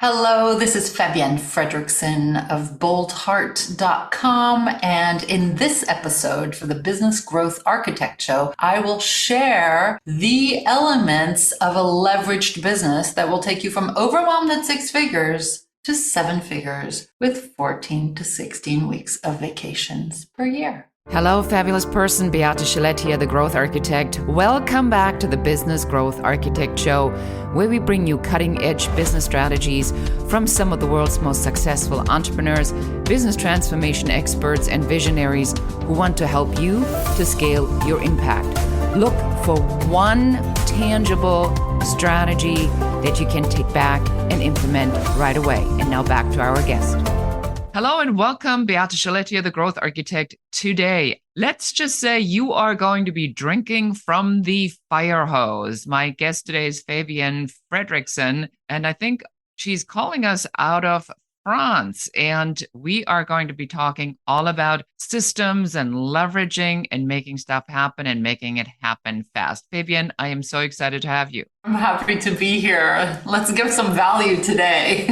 Hello, this is Fabienne Fredrickson of boldheart.com. And in this episode for the Business Growth Architect Show, I will share the elements of a leveraged business that will take you from overwhelmed at six figures to seven figures with 14 to 16 weeks of vacations per year. Hello, fabulous person. Beate Gillette here, the Growth Architect. Welcome back to the Business Growth Architect Show, where we bring you cutting-edge business strategies from some of the world's most successful entrepreneurs, business transformation experts, and visionaries who want to help you to scale your impact. Look for one tangible strategy that you can take back and implement right away. And now back to our guest. Hello and welcome, Beate Gillette here, the Growth Architect. Today, let's just say you are going to be drinking from the fire hose. My guest today is Fabienne Fredrickson, and I think she's calling us out of France. And we are going to be talking all about systems and leveraging and making stuff happen and making it happen fast. Fabienne, I am so excited to have you. I'm happy to be here. Let's give some value today.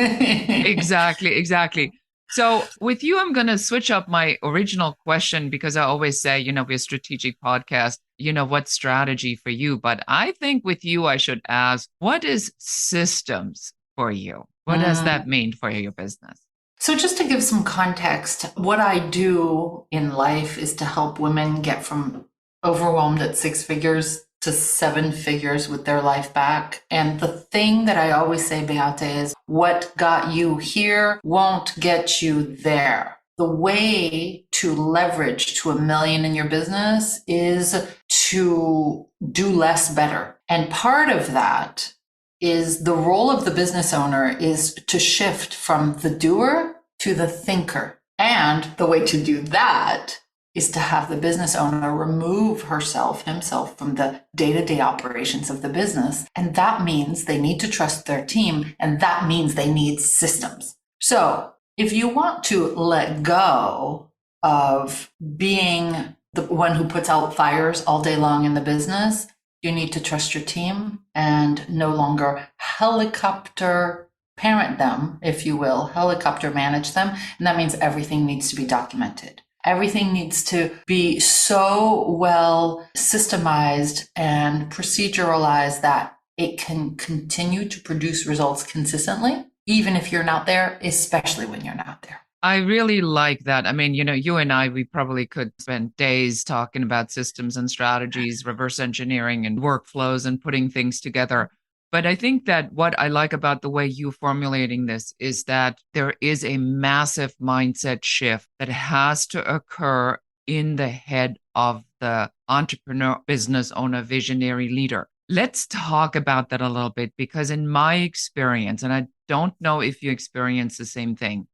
Exactly. So with you, I'm going to switch up my original question because I always say, we're a strategic podcast, what strategy for you? But I think with you, I should ask, what is systems for you? What does that mean for your business? So just to give some context, what I do in life is to help women get from overwhelmed at six figures to seven figures with their life back. And the thing that I always say, Beate, is what got you here won't get you there. The way to leverage to $1 million in your business is to do less better. And part of that is the role of the business owner is to shift from the doer to the thinker. And the way to do that is to have the business owner remove himself from the day-to-day operations of the business. And that means they need to trust their team. And that means they need systems. So if you want to let go of being the one who puts out fires all day long in the business, you need to trust your team and no longer helicopter parent them, if you will, helicopter manage them. And that means everything needs to be documented. Everything needs to be so well systemized and proceduralized that it can continue to produce results consistently, even if you're not there, especially when you're not there. I really like that. I mean, you and I, we probably could spend days talking about systems and strategies, reverse engineering and workflows and putting things together. But I think that what I like about the way you're formulating this is that there is a massive mindset shift that has to occur in the head of the entrepreneur, business owner, visionary leader. Let's talk about that a little bit, because in my experience, and I don't know if you experience the same thing,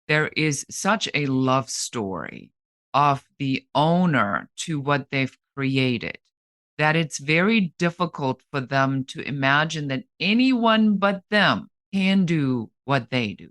there is such a love story of the owner to what they've created that it's very difficult for them to imagine that anyone but them can do what they do.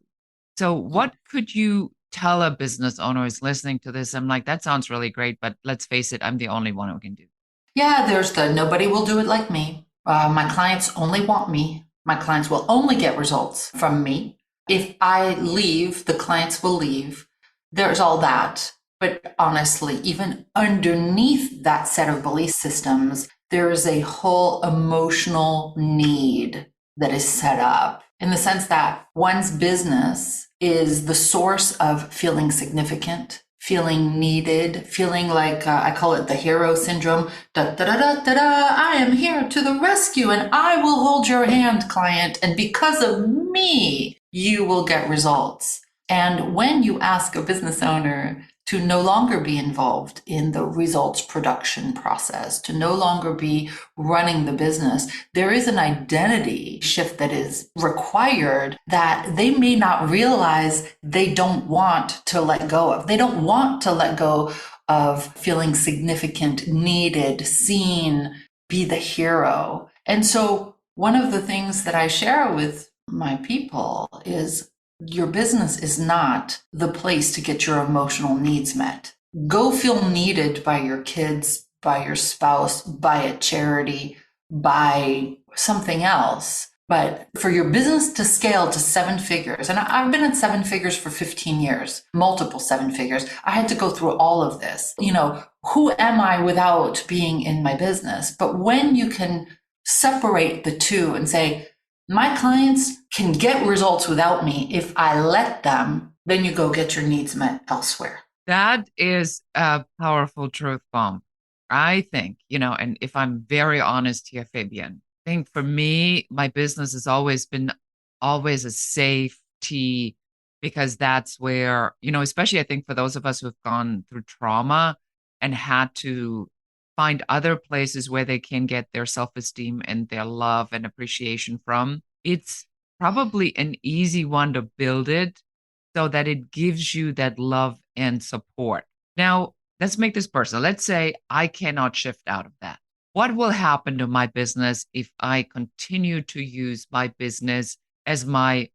So what could you tell a business owner who's listening to this? I'm like, that sounds really great, but let's face it, I'm the only one who can do it. Yeah, there's the nobody will do it like me. My clients only want me. My clients will only get results from me. If I leave, the clients will leave. There's all that. But honestly, even underneath that set of belief systems, there is a whole emotional need that is set up in the sense that one's business is the source of feeling significant, feeling needed, feeling like, I call it the hero syndrome. Da, da, da, da, da, da, I am here to the rescue and I will hold your hand, client. And because of me, you will get results. And when you ask a business owner to no longer be involved in the results production process, to no longer be running the business, there is an identity shift that is required that they may not realize they don't want to let go of. They don't want to let go of feeling significant, needed, seen, be the hero. And so one of the things that I share with my people is your business is not the place to get your emotional needs met. Go feel needed by your kids, by your spouse, by a charity, by something else. But for your business to scale to seven figures, and I've been at seven figures for 15 years, multiple seven figures, I had to go through all of this. Who am I without being in my business? But when you can separate the two and say, my clients can get results without me if I let them, then you go get your needs met elsewhere. That is a powerful truth bomb. I think, and if I'm very honest here, Fabienne, I think for me, my business has always been a safety, because that's where, especially I think for those of us who have gone through trauma and had to find other places where they can get their self-esteem and their love and appreciation from, it's probably an easy one to build it so that it gives you that love and support. Now, let's make this personal. Let's say I cannot shift out of that. What will happen to my business if I continue to use my business as my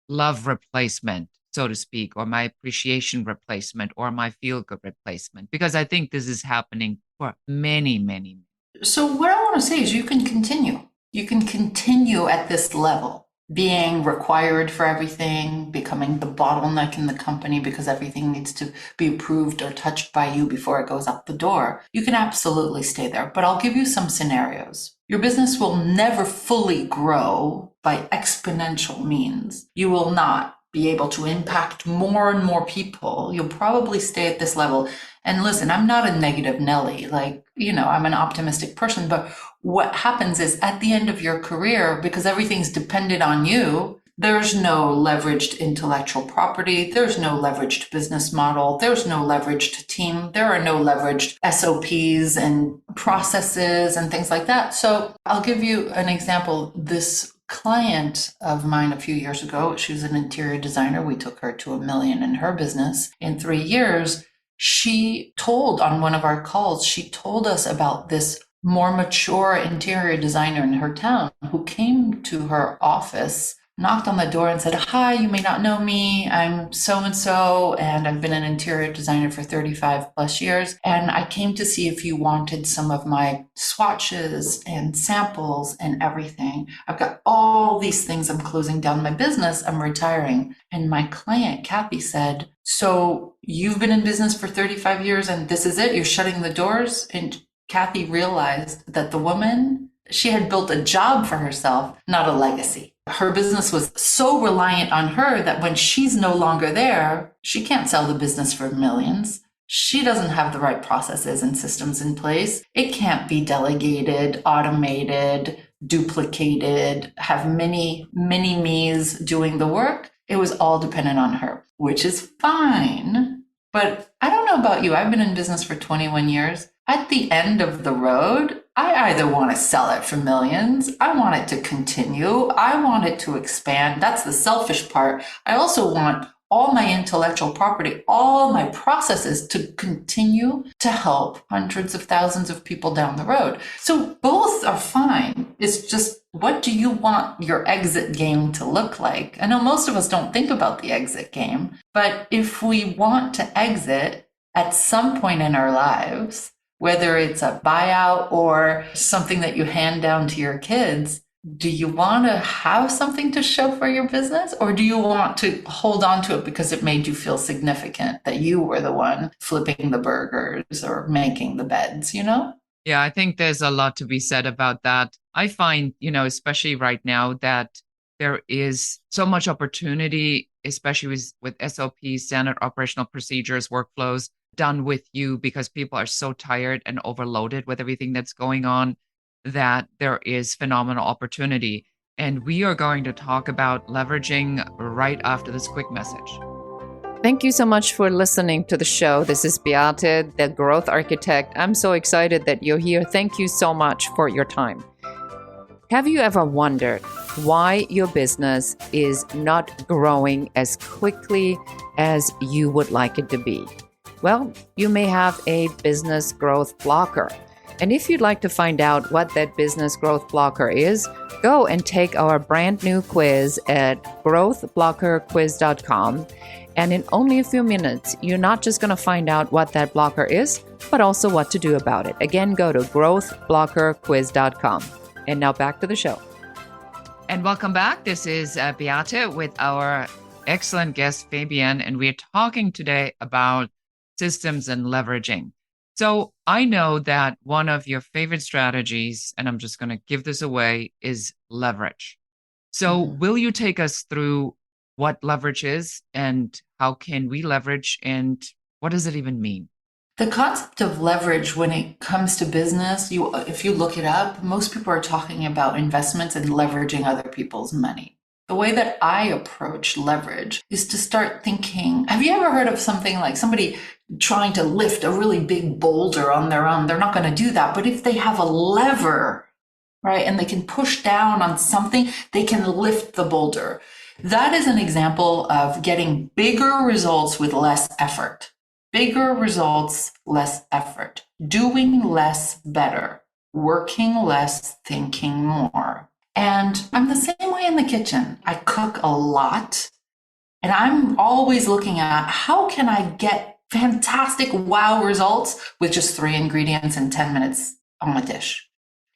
love replacement, so to speak, or my appreciation replacement, or my feel-good replacement? Because I think this is happening for many, many. So what I want to say is you can continue. You can continue at this level, being required for everything, becoming the bottleneck in the company because everything needs to be approved or touched by you before it goes out the door. You can absolutely stay there, but I'll give you some scenarios. Your business will never fully grow by exponential means. You will not be able to impact more and more people. You'll probably stay at this level. And listen, I'm not a negative Nelly. I'm an optimistic person, but what happens is at the end of your career, because everything's dependent on you, there's no leveraged intellectual property. There's no leveraged business model. There's no leveraged team. There are no leveraged SOPs and processes and things like that. So I'll give you an example. This client of mine a few years ago, she was an interior designer. We took her to $1 million in her business in 3 years. She told on one of our calls, she told us about this more mature interior designer in her town who came to her office, knocked on the door and said, "Hi, you may not know me. I'm so-and-so, and I've been an interior designer for 35 plus years. And I came to see if you wanted some of my swatches and samples and everything. I've got all these things. I'm closing down my business. I'm retiring." And my client, Kathy, said, "So you've been in business for 35 years and this is it? You're shutting the doors?" And Kathy realized that the woman, she had built a job for herself, not a legacy. Her business was so reliant on her that when she's no longer there, she can't sell the business for millions. She doesn't have the right processes and systems in place. It can't be delegated, automated, duplicated, have many me's doing the work. It was all dependent on her, which is fine. But I don't know about you. I've been in business for 21 years. At the end of the road, I either want to sell it for millions. I want it to continue. I want it to expand. That's the selfish part. I also want all my intellectual property, all my processes to continue to help hundreds of thousands of people down the road. So both are fine. It's just, what do you want your exit game to look like? I know most of us don't think about the exit game, but if we want to exit at some point in our lives, whether it's a buyout or something that you hand down to your kids, do you want to have something to show for your business, or do you want to hold on to it because it made you feel significant that you were the one flipping the burgers or making the beds, Yeah, I think there's a lot to be said about that. I find, especially right now, that there is so much opportunity, especially with SOPs, standard operational procedures, workflows done with you, because people are so tired and overloaded with everything that's going on, that there is phenomenal opportunity. And we are going to talk about leveraging right after this quick message. Thank you so much for listening to the show. This is Beate, the Growth Architect. I'm so excited that you're here. Thank you so much for your time. Have you ever wondered why your business is not growing as quickly as you would like it to be? Well, you may have a business growth blocker. And if you'd like to find out what that business growth blocker is, go and take our brand new quiz at growthblockerquiz.com. And in only a few minutes, you're not just going to find out what that blocker is, but also what to do about it. Again, go to growthblockerquiz.com. And now back to the show. And welcome back. This is Beate with our excellent guest, Fabienne, and we're talking today about systems and leveraging. So I know that one of your favorite strategies, and I'm just going to give this away, is leverage. So will you take us through what leverage is and how can we leverage and what does it even mean? The concept of leverage when it comes to business, if you look it up, most people are talking about investments and leveraging other people's money. The way that I approach leverage is to start thinking, have you ever heard of something like somebody trying to lift a really big boulder on their own? They're not going to do that. But if they have a lever, right, and they can push down on something, they can lift the boulder. That is an example of getting bigger results with less effort. Bigger results, less effort. Doing less better. Working less, thinking more. And I'm the same way in the kitchen. I cook a lot, and I'm always looking at how can I get fantastic wow results with just 3 ingredients and 10 minutes on a dish.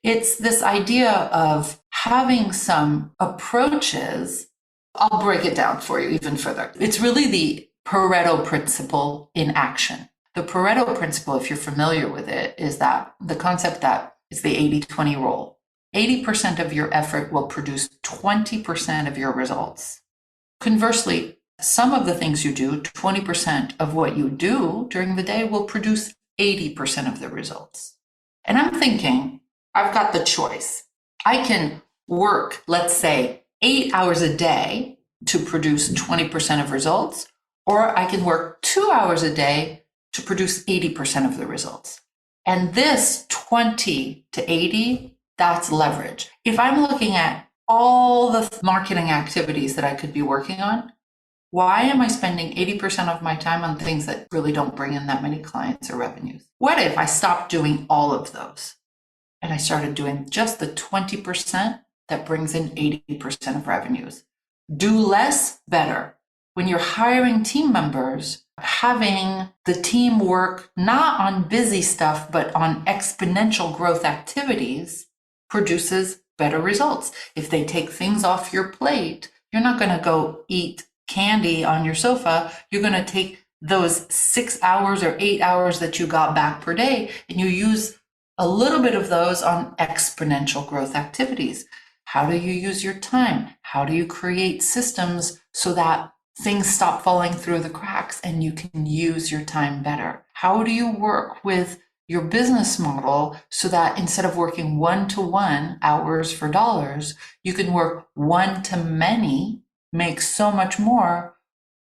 It's this idea of having some approaches. I'll break it down for you even further. It's really the Pareto principle in action. The Pareto principle, if you're familiar with it, is that the concept that it's the 80-20 rule. 80% of your effort will produce 20% of your results. Conversely, some of the things you do, 20% of what you do during the day will produce 80% of the results. And I'm thinking, I've got the choice. I can work, let's say, 8 hours a day to produce 20% of results, or I can work 2 hours a day to produce 80% of the results. And this 20 to 80, that's leverage. If I'm looking at all the marketing activities that I could be working on, why am I spending 80% of my time on things that really don't bring in that many clients or revenues? What if I stopped doing all of those and I started doing just the 20% that brings in 80% of revenues? Do less, better. When you're hiring team members, having the team work not on busy stuff, but on exponential growth activities produces better results. If they take things off your plate, you're not going to go eat candy on your sofa. You're going to take those 6 hours or 8 hours that you got back per day, and you use a little bit of those on exponential growth activities. How do you use your time? How do you create systems so that things stop falling through the cracks and you can use your time better? How do you work with your business model so that instead of working 1-to-1 hours for dollars, you can work 1-to-many, make so much more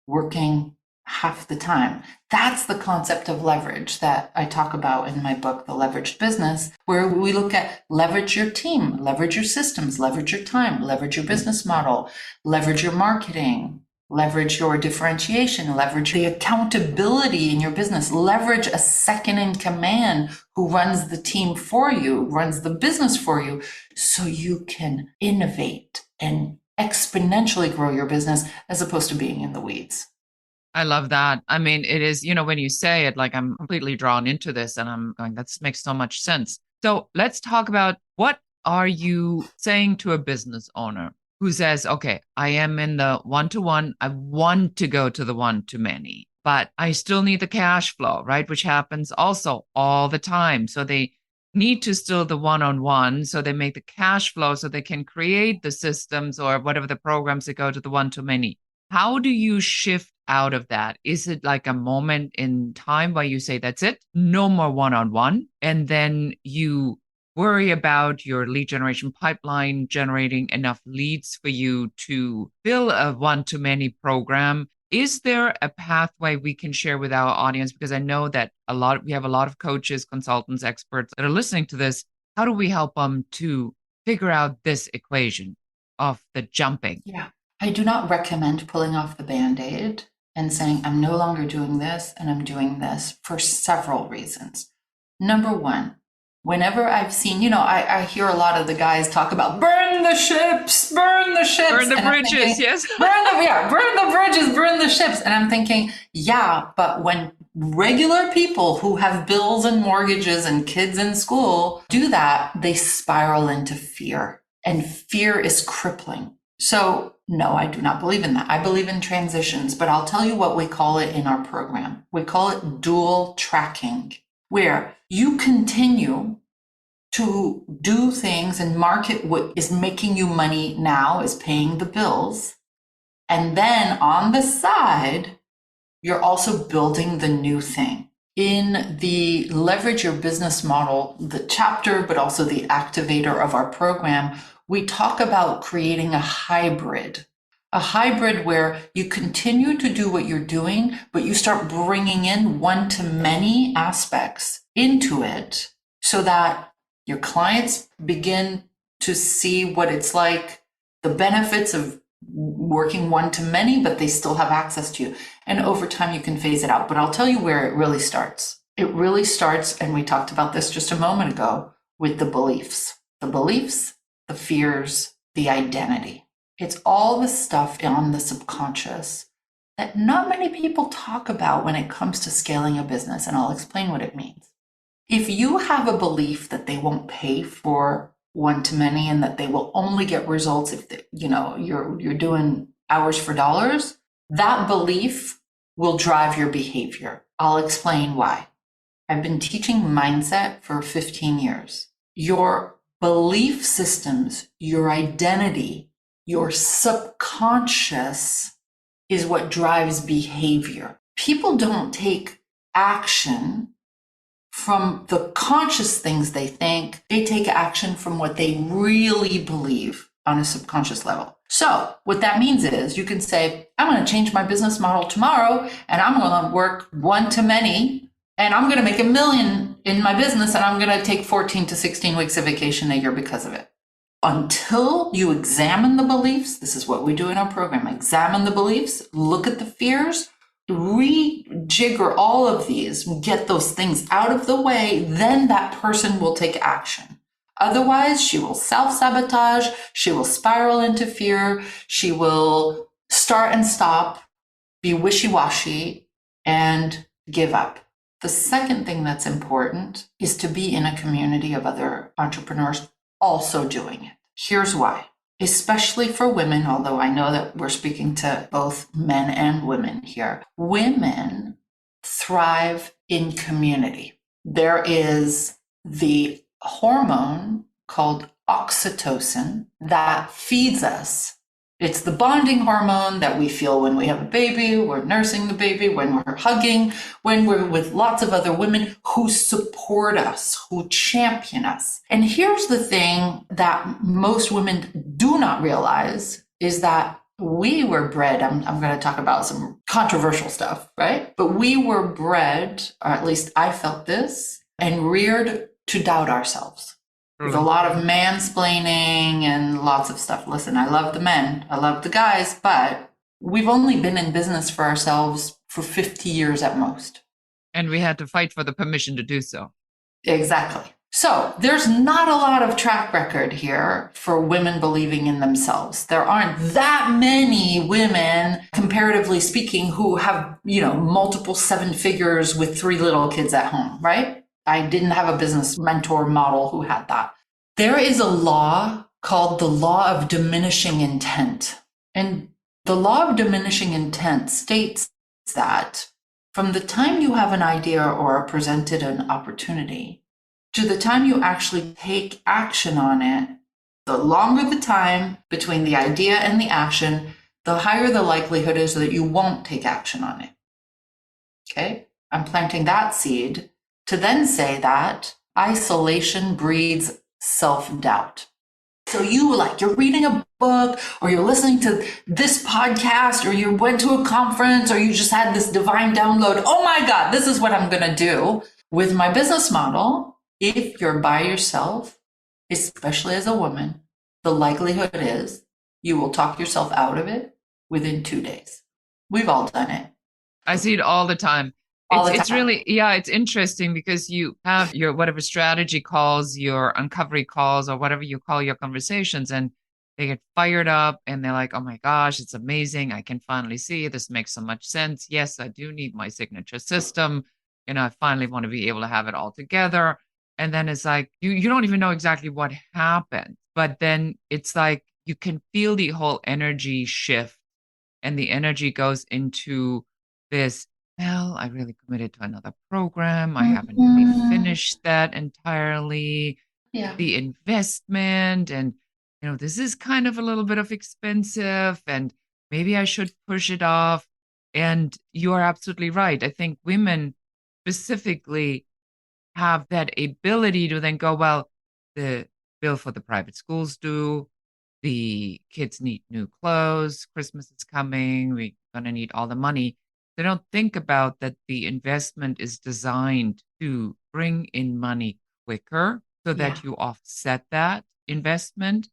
working half the time? That's the concept of leverage that I talk about in my book, The Leveraged Business, where we look at leverage your team, leverage your systems, leverage your time, leverage your business model, leverage your marketing, leverage your differentiation, leverage the accountability in your business, leverage a second in command who runs the team for you, runs the business for you, so you can innovate and exponentially grow your business as opposed to being in the weeds. I love that. I mean, it is, when you say it, like I'm completely drawn into this and I'm going, that makes so much sense. So let's talk about what are you saying to a business owner who says, okay, I am in the 1-to-1. I want to go to the 1-to-many, but I still need the cash flow, right? Which happens also all the time. So they need to still the one-on-one. So they make the cash flow so they can create the systems or whatever the programs that go to the 1-to-many. How do you shift out of that? Is it like a moment in time where you say, that's it, no more one-on-one, and then you worry about your lead generation pipeline generating enough leads for you to fill a 1-to-many program? Is there a pathway we can share with our audience? Because I know that we have a lot of coaches, consultants, experts that are listening to this. How do we help them to figure out this equation of the jumping? Yeah. I do not recommend pulling off the Band-Aid and saying, I'm no longer doing this and I'm doing this, for several reasons. Number one, whenever I've seen, I hear a lot of the guys talk about burn the ships, burn the ships. Burn the bridges, thinking, yes. burn the bridges, burn the ships. And I'm thinking, yeah, but when regular people who have bills and mortgages and kids in school do that, they spiral into fear. and fear is crippling. So no, I do not believe in that. I believe in transitions, but I'll tell you what we call it in our program. We call it dual tracking, where you continue to do things and market what is making you money now, is paying the bills. And then on the side, you're also building the new thing. In the Leverage Your Business Model, the chapter, but also the activator of our program, we talk about creating a hybrid where you continue to do what you're doing, but you start bringing in one-to-many aspects into it so that your clients begin to see what it's like, the benefits of working one-to-many, but they still have access to you. And over time, you can phase it out. But I'll tell you where it really starts. It really starts, and we talked about this just a moment ago, with the beliefs. The beliefs, the fears, the identity. It's all the stuff on the subconscious that not many people talk about when it comes to scaling a business, and I'll explain what it means. If you have a belief that they won't pay for one-to-many and that they will only get results if you're doing hours for dollars, that belief will drive your behavior. I'll explain why. I've been teaching mindset for 15 years. Your belief systems, your identity, your subconscious is what drives behavior. People don't take action from the conscious things they think. They take action from what they really believe on a subconscious level. So what that means is you can say, I'm going to change my business model tomorrow, and I'm going to work one-to-many, and I'm going to make $1 million in my business, and I'm going to take 14 to 16 weeks of vacation a year because of it. Until you examine the beliefs, this is what we do in our program, examine the beliefs, look at the fears, rejigger all of these, get those things out of the way, then that person will take action. Otherwise, she will self-sabotage, she will spiral into fear, she will start and stop, be wishy-washy, and give up. The second thing that's important is to be in a community of other entrepreneurs also doing it. Here's why. Especially for women, although I know that we're speaking to both men and women here. Women thrive in community. There is the hormone called oxytocin that feeds us. It's the bonding hormone that we feel when we have a baby, we're nursing the baby, when we're hugging, when we're with lots of other women who support us, who champion us. And here's the thing that most women do not realize is that we were bred, I'm going to talk about some controversial stuff, right? But we were bred, or at least I felt this, and reared to doubt ourselves. There's a lot of mansplaining and lots of stuff. Listen, I love the men, I love the guys, but we've only been in business for ourselves for 50 years at most. And we had to fight for the permission to do so. Exactly. So there's not a lot of track record here for women believing in themselves. There aren't that many women, comparatively speaking, who have, multiple 7 figures with 3 little kids at home, right? I didn't have a business mentor model who had that. There is a law called the law of diminishing intent. And the law of diminishing intent states that from the time you have an idea or are presented an opportunity to the time you actually take action on it, the longer the time between the idea and the action, the higher the likelihood is that you won't take action on it. Okay? I'm planting that seed to then say that isolation breeds self-doubt. So you're reading a book, or you're listening to this podcast, or you went to a conference, or you just had this divine download. Oh my God, this is what I'm going to do with my business model. If you're by yourself, especially as a woman, the likelihood is you will talk yourself out of it within 2 days. We've all done it. I see it all the time. It's really, it's interesting because you have your whatever strategy calls, your uncovery calls, or whatever you call your conversations, and they get fired up and they're like, oh my gosh, it's amazing. I can finally see this makes so much sense. Yes, I do need my signature system. I finally want to be able to have it all together. And then it's like, you don't even know exactly what happened. But then it's like you can feel the whole energy shift, and the energy goes into this, well, I really committed to another program. I haven't really Mhm. finished that entirely. Yeah. The investment, and this is kind of a little bit of expensive, and maybe I should push it off. And you are absolutely right. I think women specifically have that ability to then go, well, the bill for the private schools due, the kids need new clothes, Christmas is coming, we're going to need all the money. They don't think about that the investment is designed to bring in money quicker so Yeah. that you offset that investment.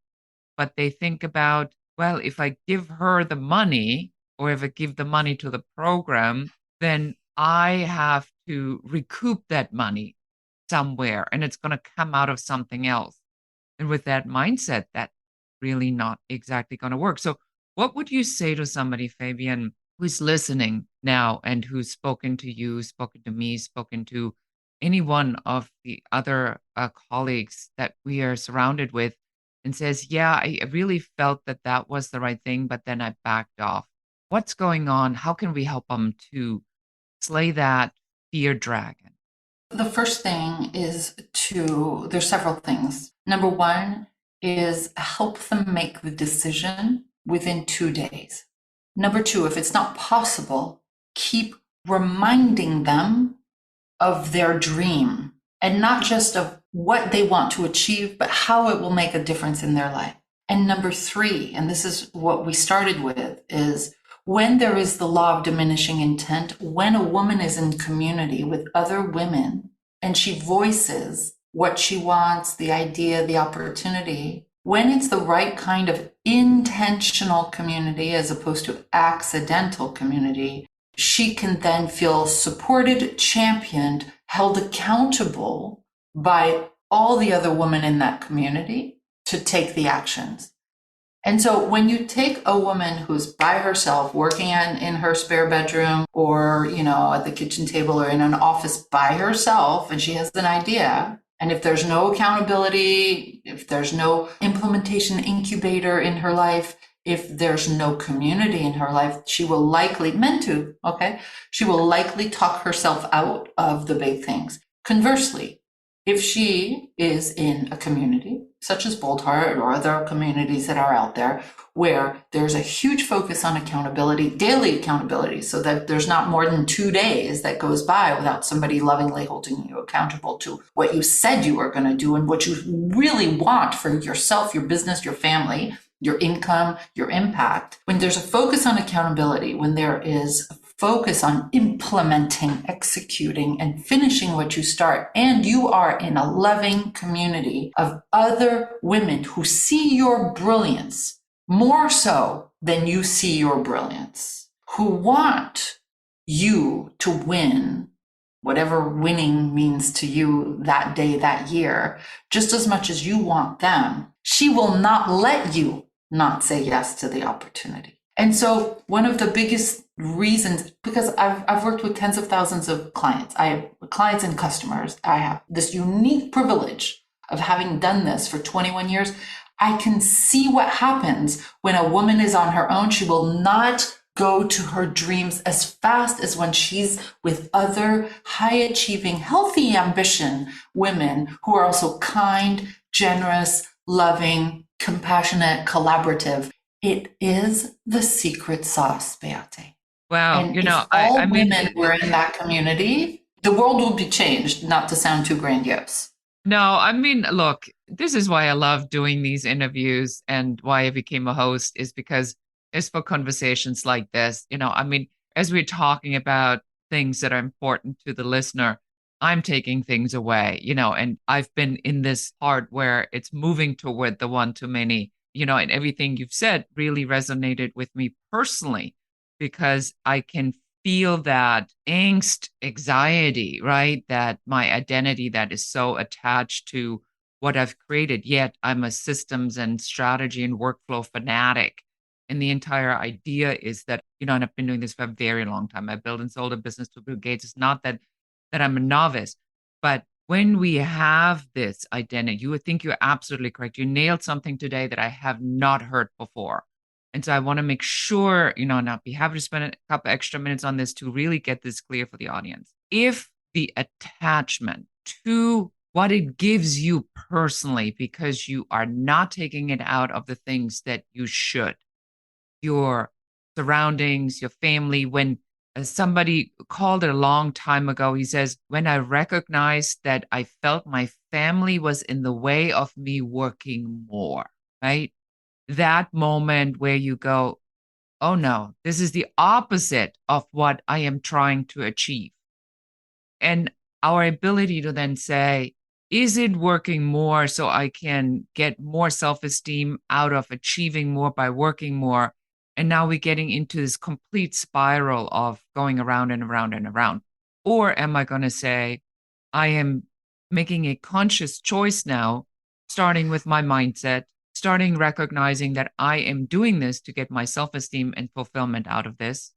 But they think about, well, if I give her the money, or if I give the money to the program, then I have to recoup that money somewhere, and it's going to come out of something else. And with that mindset, that's really not exactly going to work. So, what would you say to somebody, Fabian, who's listening now and who's spoken to you, spoken to me, spoken to any one of the other colleagues that we are surrounded with, and says, yeah, I really felt that that was the right thing, but then I backed off? What's going on? How can we help them to slay that fear dragon? The first thing is there's several things. Number one is help them make the decision within 2 days. Number two, if it's not possible, keep reminding them of their dream and not just of what they want to achieve, but how it will make a difference in their life. And number three, and this is what we started with, is when there is the law of diminishing intent, when a woman is in community with other women and she voices what she wants, the idea, the opportunity, when it's the right kind of intentional community as opposed to accidental community, she can then feel supported, championed, held accountable by all the other women in that community to take the actions. And so when you take a woman who's by herself working in her spare bedroom or, at the kitchen table or in an office by herself, and she has an idea, and if there's no accountability, if there's no implementation incubator in her life, if there's no community in her life, she will likely, meant to, okay, she will likely talk herself out of the big things. Conversely, if she is in a community such as Bold Heart or other communities that are out there where there's a huge focus on accountability, daily accountability, so that there's not more than 2 days that goes by without somebody lovingly holding you accountable to what you said you were going to do and what you really want for yourself, your business, your family, your income, your impact. When there's a focus on accountability, when there is a focus on implementing, executing, and finishing what you start, and you are in a loving community of other women who see your brilliance more so than you see your brilliance, who want you to win, whatever winning means to you that day, that year, just as much as you want them, she will not let you not say yes to the opportunity. And so one of the biggest reasons, because I've worked with tens of thousands of clients, I have clients and customers, I have this unique privilege of having done this for 21 years. I can see what happens when a woman is on her own. She will not go to her dreams as fast as when she's with other high achieving, healthy ambition women who are also kind, generous, loving, compassionate, collaborative. It is the secret sauce, Beate. Wow, And if I all mean, women were in that community, the world would be changed, not to sound too grandiose. no, I mean, look, this is why I love doing these interviews and why I became a host, is because it's for conversations like this. I mean, as we're talking about things that are important to the listener, I'm taking things away, and I've been in this part where it's moving toward the one too many, and everything you've said really resonated with me personally because I can feel that angst, anxiety, right? That my identity that is so attached to what I've created, yet I'm a systems and strategy and workflow fanatic. And the entire idea is that, and I've been doing this for a very long time. I built and sold a business to Bill Gates. It's not that I'm a novice, but when we have this identity, you would think you're absolutely correct. You nailed something today that I have not heard before. And so I want to make sure, and I'll be happy to spend a couple extra minutes on this to really get this clear for the audience. If the attachment to what it gives you personally, because you are not taking it out of the things that you should, your surroundings, your family, when somebody called it a long time ago. He says, when I recognized that I felt my family was in the way of me working more, right? That moment where you go, oh no, this is the opposite of what I am trying to achieve. And our ability to then say, is it working more so I can get more self esteem out of achieving more by working more? And now we're getting into this complete spiral of going around and around and around. Or am I going to say, I am making a conscious choice now, starting with my mindset, starting recognizing that I am doing this to get my self esteem and fulfillment out of this,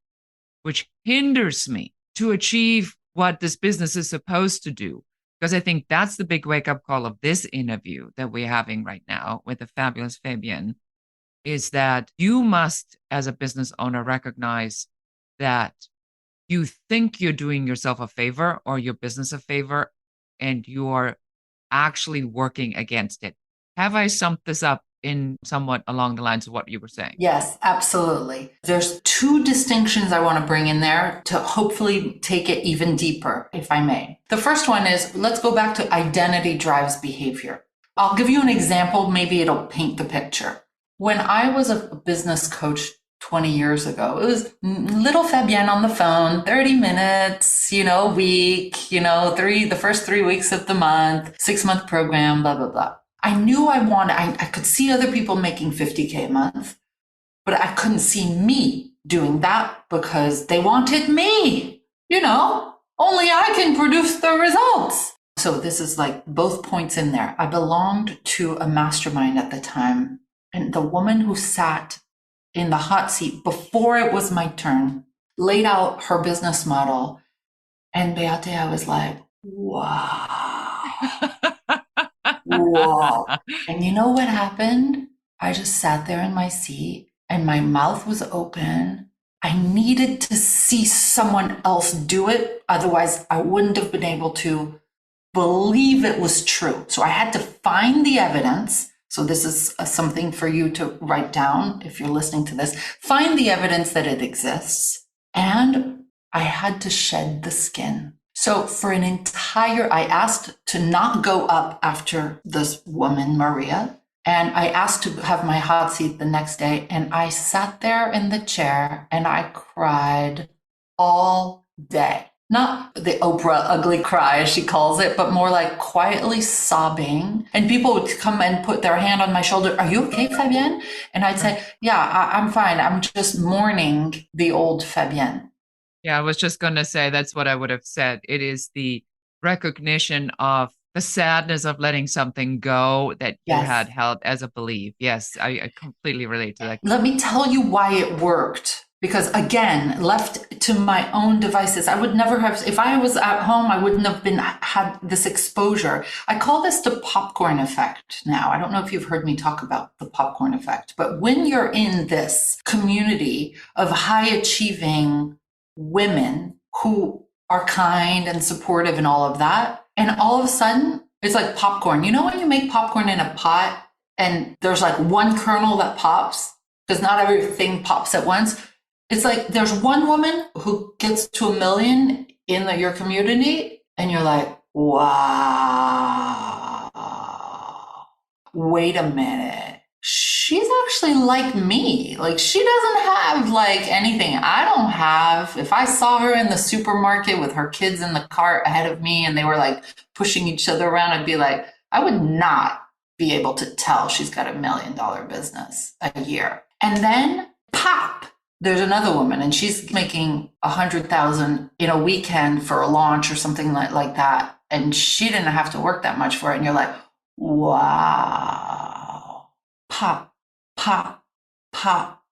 which hinders me to achieve what this business is supposed to do. Because I think that's the big wake up call of this interview that we're having right now with the fabulous Fabienne, is that you must, as a business owner, recognize that you think you're doing yourself a favor or your business a favor, and you're actually working against it. Have I summed this up in somewhat along the lines of what you were saying? Yes, absolutely. There's two distinctions I want to bring in there to hopefully take it even deeper, if I may. The first one is, let's go back to identity drives behavior. I'll give you an example. Maybe it'll paint the picture. When I was a business coach 20 years ago, it was little Fabienne on the phone, 30 minutes, week, the first 3 weeks of the month, 6-month program, blah, blah, blah. I knew I could see other people making 50K a month, but I couldn't see me doing that because they wanted me. Only I can produce the results. So this is like both points in there. I belonged to a mastermind at the time, and the woman who sat in the hot seat before it was my turn laid out her business model. And Beate, I was like, wow. Whoa. And you know what happened? I just sat there in my seat and my mouth was open. I needed to see someone else do it. Otherwise, I wouldn't have been able to believe it was true. So I had to find the evidence. So this is something for you to write down if you're listening to this. Find the evidence that it exists. And I had to shed the skin. So for an entire, I asked to not go up after this woman, Maria, and I asked to have my hot seat the next day. And I sat there in the chair and I cried all day. Not the Oprah ugly cry, as she calls it, but more like quietly sobbing. And people would come and put their hand on my shoulder. Are you okay, Fabienne? And I'd say, yeah, I'm fine. I'm just mourning the old Fabienne. Yeah, I was just going to say that's what I would have said. It is the recognition of the sadness of letting something go that you Yes. had held as a belief. Yes, I completely relate to that. Let me tell you why it worked. Because again, left to my own devices, I would never have, if I was at home, I wouldn't have had this exposure. I call this the popcorn effect now. I don't know if you've heard me talk about the popcorn effect, but when you're in this community of high achieving women who are kind and supportive and all of that, and all of a sudden it's like popcorn. You know when you make popcorn in a pot and there's like one kernel that pops because not everything pops at once? It's like there's one woman who gets to 1 million in your community and you're like, wow, wait a minute. She's actually like me. Like she doesn't have like anything I don't have. If I saw her in the supermarket with her kids in the cart ahead of me and they were like pushing each other around, I'd be like, I would not be able to tell she's got $1 million business a year. And then pop, there's another woman and she's making 100,000 in a weekend for a launch or something like that. And she didn't have to work that much for it. And you're like, wow, pop, pop, pop,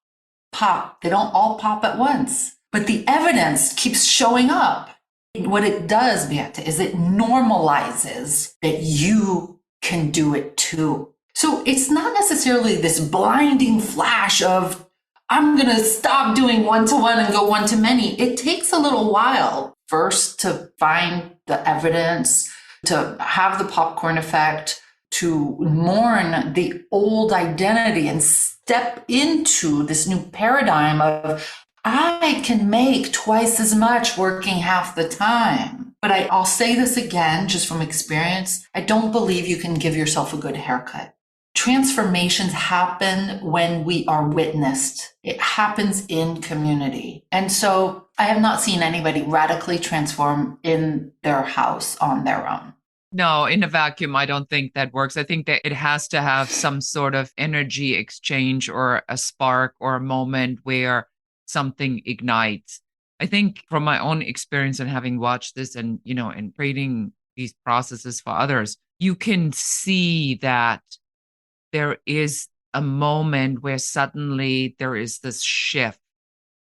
pop. They don't all pop at once, but the evidence keeps showing up. What it does, Beata, is it normalizes that you can do it too. So it's not necessarily this blinding flash of, I'm going to stop doing one to one and go one to many. It takes a little while first to find the evidence, to have the popcorn effect, to mourn the old identity and step into this new paradigm of, I can make twice as much working half the time. But I'll say this again, just from experience, I don't believe you can give yourself a good haircut. Transformations happen when we are witnessed. It happens in community. And so I have not seen anybody radically transform in their house on their own. No, in a vacuum, I don't think that works. I think that it has to have some sort of energy exchange or a spark or a moment where something ignites. I think from my own experience and having watched this and, and creating these processes for others, you can see that there is a moment where suddenly there is this shift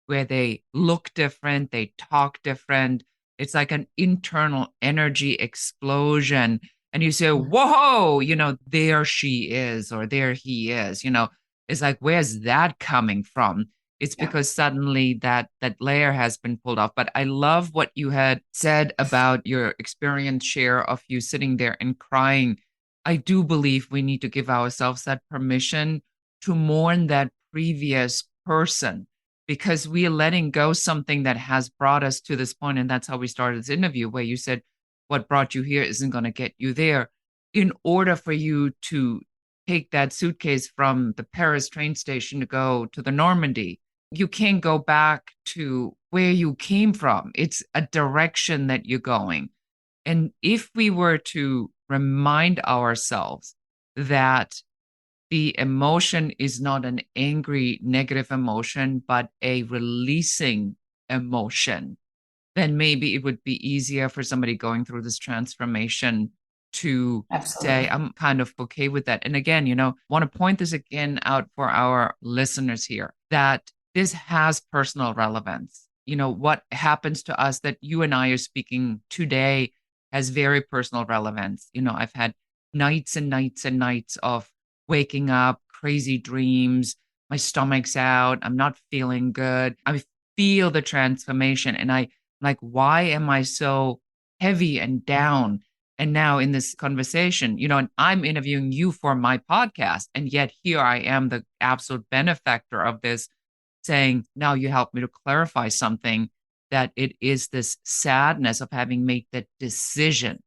where they look different, they talk different. It's like an internal energy explosion. And you say, whoa, there she is, or there he is, it's like, where's that coming from? It's because suddenly that layer has been pulled off. But I love what you had said about your experience share of you sitting there and crying. I do believe we need to give ourselves that permission to mourn that previous person, because we are letting go something that has brought us to this point. And that's how we started this interview, where you said, what brought you here isn't going to get you there. In order for you to take that suitcase from the Paris train station to go to the Normandy, you can't go back to where you came from. It's a direction that you're going. And if we were to remind ourselves that the emotion is not an angry, negative emotion, but a releasing emotion, then maybe it would be easier for somebody going through this transformation to say, I'm kind of okay with that. And again, want to point this again out for our listeners here, that this has personal relevance. What happens to us that you and I are speaking today has very personal relevance. I've had nights and nights and nights of waking up, crazy dreams, my stomach's out, I'm not feeling good. I feel the transformation. And I like, why am I so heavy and down? And now in this conversation, and I'm interviewing you for my podcast. And yet here I am, the absolute benefactor of this, saying, now you help me to clarify something, that it is this sadness of having made that decision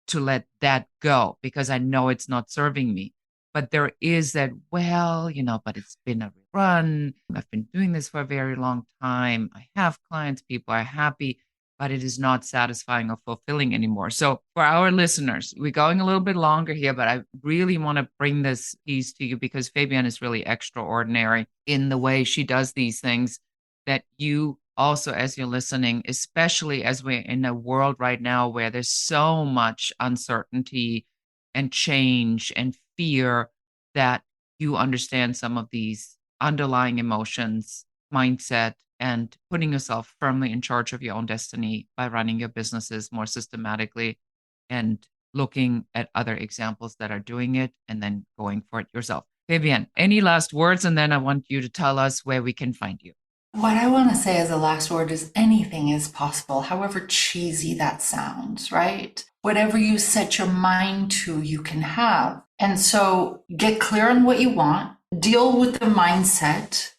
to let that go because I know it's not serving me. But there is that, but it's been a run. I've been doing this for a very long time. I have clients, people are happy, but it is not satisfying or fulfilling anymore. So for our listeners, we're going a little bit longer here, but I really want to bring this piece to you because Fabienne is really extraordinary in the way she does these things, that you also, as you're listening, especially as we're in a world right now where there's so much uncertainty and change and fear, that you understand some of these underlying emotions, mindset, and putting yourself firmly in charge of your own destiny by running your businesses more systematically and looking at other examples that are doing it and then going for it yourself. Fabienne, any last words? And then I want you to tell us where we can find you. What I want to say as a last word is anything is possible, however cheesy that sounds, right? Whatever you set your mind to, you can have. And so get clear on what you want, deal with the mindset,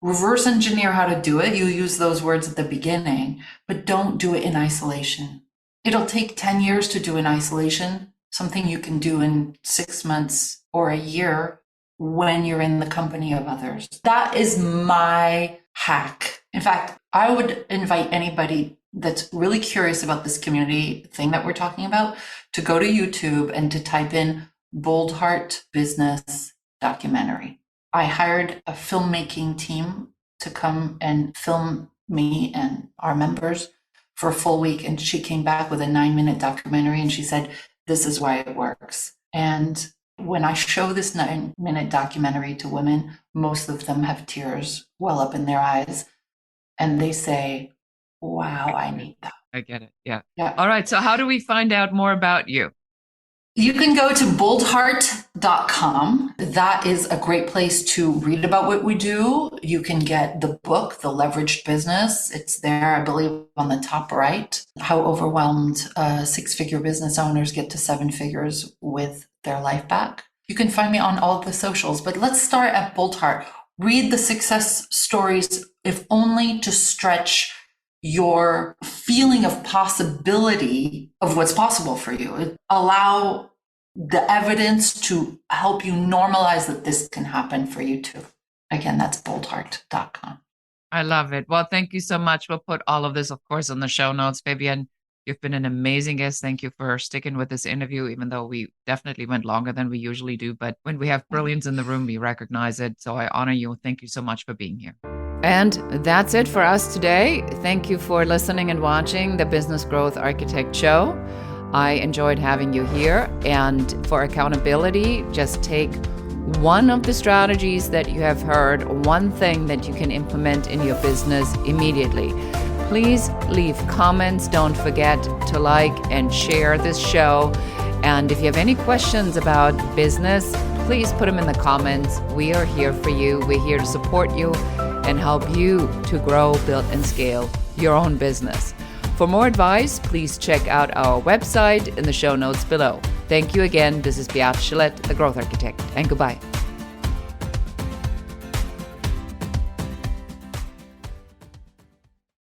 reverse engineer how to do it. You use those words at the beginning, but don't do it in isolation. It'll take 10 years to do in isolation, something you can do in 6 months or a year when you're in the company of others. That is my hack. In fact, I would invite anybody that's really curious about this community thing that we're talking about to go to YouTube and to type in Bold Heart Business documentary. I hired a filmmaking team to come and film me and our members for a full week. And she came back with a 9-minute documentary and she said, this is why it works. And when I show this 9-minute documentary to women, most of them have tears well up in their eyes. And they say, wow, I need that. I get it. Yeah. Yeah. All right. So how do we find out more about you? You can go to boldheart.com. That is a great place to read about what we do. You can get the book, The Leveraged Business. It's there, I believe, on the top right. How overwhelmed six-figure business owners get to seven figures with their life back. You can find me on all of the socials, but let's start at Bold Heart. Read the success stories, if only to stretch your feeling of possibility of what's possible for you. Allow the evidence to help you normalize that this can happen for you too. Again, that's boldheart.com. I love it. Well, thank you so much. We'll put all of this, of course, on the show notes. Fabienne, you've been an amazing guest. Thank you for sticking with this interview, even though we definitely went longer than we usually do. But when we have brilliance in the room, we recognize it. So I honor you. Thank you so much for being here. And that's it for us today. Thank you for listening and watching the Business Growth Architect Show. I enjoyed having you here. And for accountability, just take one of the strategies that you have heard, one thing that you can implement in your business immediately. Please leave comments. Don't forget to like and share this show. And if you have any questions about business, please put them in the comments. We are here for you. We're here to support you and help you to grow, build, and scale your own business. For more advice, please check out our website in the show notes below. Thank you again. This is Beate Gillette, the Growth Architect, and goodbye.